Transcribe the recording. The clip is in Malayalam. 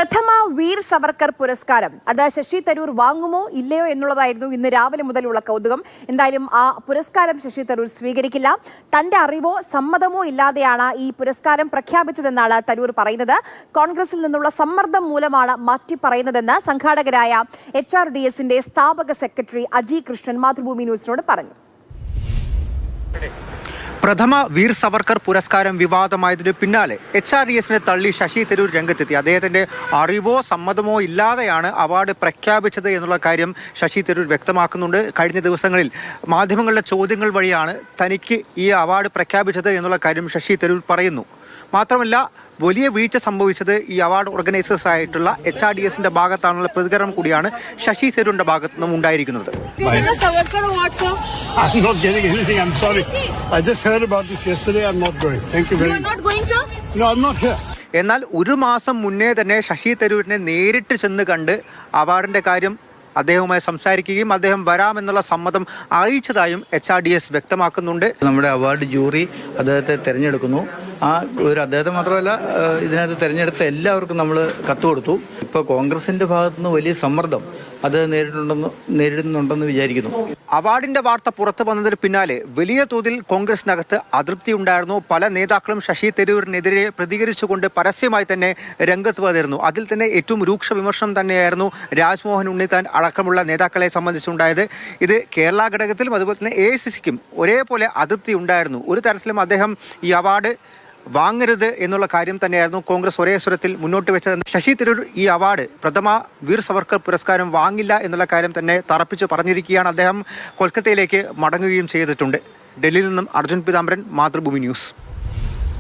പ്രഥമ വീർ സവർക്കർ പുരസ്കാരം അത് ശശി തരൂർ വാങ്ങുമോ ഇല്ലയോ എന്നുള്ളതായിരുന്നു ഇന്ന് രാവിലെ മുതലുള്ള കൗതുകം. എന്തായാലും ആ പുരസ്കാരം ശശി തരൂർ സ്വീകരിക്കില്ല. തന്റെ അറിവോ സമ്മതമോ ഇല്ലാതെയാണ് ഈ പുരസ്കാരം പ്രഖ്യാപിച്ചതെന്നാണ് തരൂർ പറയുന്നത്. കോൺഗ്രസിൽ നിന്നുള്ള സമ്മർദ്ദം മൂലമാണ് മാറ്റി പറയുന്നതെന്ന് സംഘാടകരായ HRDSന്റെ സ്ഥാപക സെക്രട്ടറി അജി കൃഷ്ണൻ മാതൃഭൂമി ന്യൂസിനോട് പറഞ്ഞു. പ്രഥമ വീർ സവർക്കർ പുരസ്കാരം വിവാദമായതിന് പിന്നാലെ HRDSനെ തള്ളി ശശി തരൂർ രംഗത്തെത്തി. അദ്ദേഹത്തിന്റെ അറിവോ സമ്മതമോ ഇല്ലാതെയാണ് അവാർഡ് പ്രഖ്യാപിച്ചത് എന്നുള്ള കാര്യം ശശി തരൂർ വ്യക്തമാക്കുന്നുണ്ട്. കഴിഞ്ഞ ദിവസങ്ങളിൽ മാധ്യമങ്ങളുടെ ചോദ്യങ്ങൾ വഴിയാണ് തനിക്ക് ഈ അവാർഡ് പ്രഖ്യാപിച്ചത് എന്നുള്ള കാര്യം ശശി തരൂർ പറയുന്നു. മാത്രമല്ല, വലിയ വീഴ്ച സംഭവിച്ചത് ഈ അവാർഡ് ഓർഗനൈസേഴ്സ് ആയിട്ടുള്ള HRDSന്റെ ഭാഗത്താണുള്ള പ്രതികരണം കൂടിയാണ് ശശി തരൂരിന്റെ ഭാഗത്തു നിന്നും ഉണ്ടായിരിക്കുന്നത്. എന്നാൽ ഒരു മാസം മുന്നേ തന്നെ ശശി തരൂരിനെ നേരിട്ട് ചെന്ന് കണ്ട് അവാർഡിന്റെ കാര്യം അദ്ദേഹവുമായി സംസാരിക്കുകയും അദ്ദേഹം വരാമെന്നുള്ള സമ്മതം അറിയിച്ചതായും HRDS വ്യക്തമാക്കുന്നുണ്ട്. നമ്മുടെ അവാർഡ് ജൂറി അദ്ദേഹത്തെ തിരഞ്ഞെടുക്കുന്നു. അദ്ദേഹത്തെ മാത്രമല്ല, ഇതിനകത്ത് തിരഞ്ഞെടുത്ത എല്ലാവർക്കും നമ്മൾ കത്ത് കൊടുത്തു. ഇപ്പോൾ കോൺഗ്രസിന്റെ ഭാഗത്തുനിന്ന് വലിയ സമ്മർദ്ദം അത് നേരിടുന്നുണ്ടെന്ന് വിചാരിക്കുന്നു. അവാർഡിന്റെ വാർത്ത പുറത്തു വന്നതിന് പിന്നാലെ വലിയ തോതിൽ കോൺഗ്രസിനകത്ത് അതൃപ്തി ഉണ്ടായിരുന്നു. പല നേതാക്കളും ശശി തരൂരിനെതിരെ പ്രതികരിച്ചുകൊണ്ട് പരസ്യമായി തന്നെ രംഗത്ത് വന്നിരുന്നു. അതിൽ തന്നെ ഏറ്റവും രൂക്ഷ വിമർശനം തന്നെയായിരുന്നു രാജ്മോഹൻ ഉണ്ണിത്താൻ അടക്കമുള്ള നേതാക്കളെ സംബന്ധിച്ചുണ്ടായത്. ഇത് കേരള ഘടകത്തിലും അതുപോലെ തന്നെ AICCക്കും ഒരേപോലെ അതൃപ്തി ഉണ്ടായിരുന്നു. ഒരു തരത്തിലും അദ്ദേഹം ഈ അവാർഡ് വാങ്ങരുത് എന്നുള്ള കാര്യം തന്നെയായിരുന്നു കോൺഗ്രസ് ഒരേ സ്വരത്തിൽ മുന്നോട്ട് വെച്ചത്. ശശി തരൂർ ഈ അവാർഡ് പ്രഥമ വീർ സവർക്കർ പുരസ്കാരം വാങ്ങില്ല എന്നുള്ള കാര്യം തന്നെ തറപ്പിച്ച് പറഞ്ഞിരിക്കുകയാണ്. അദ്ദേഹം കൊൽക്കത്തയിലേക്ക് മടങ്ങുകയും ചെയ്തിട്ടുണ്ട്. ഡൽഹിയിൽ നിന്നും അർജുൻ പീതാംബരൻ, മാതൃഭൂമി ന്യൂസ്.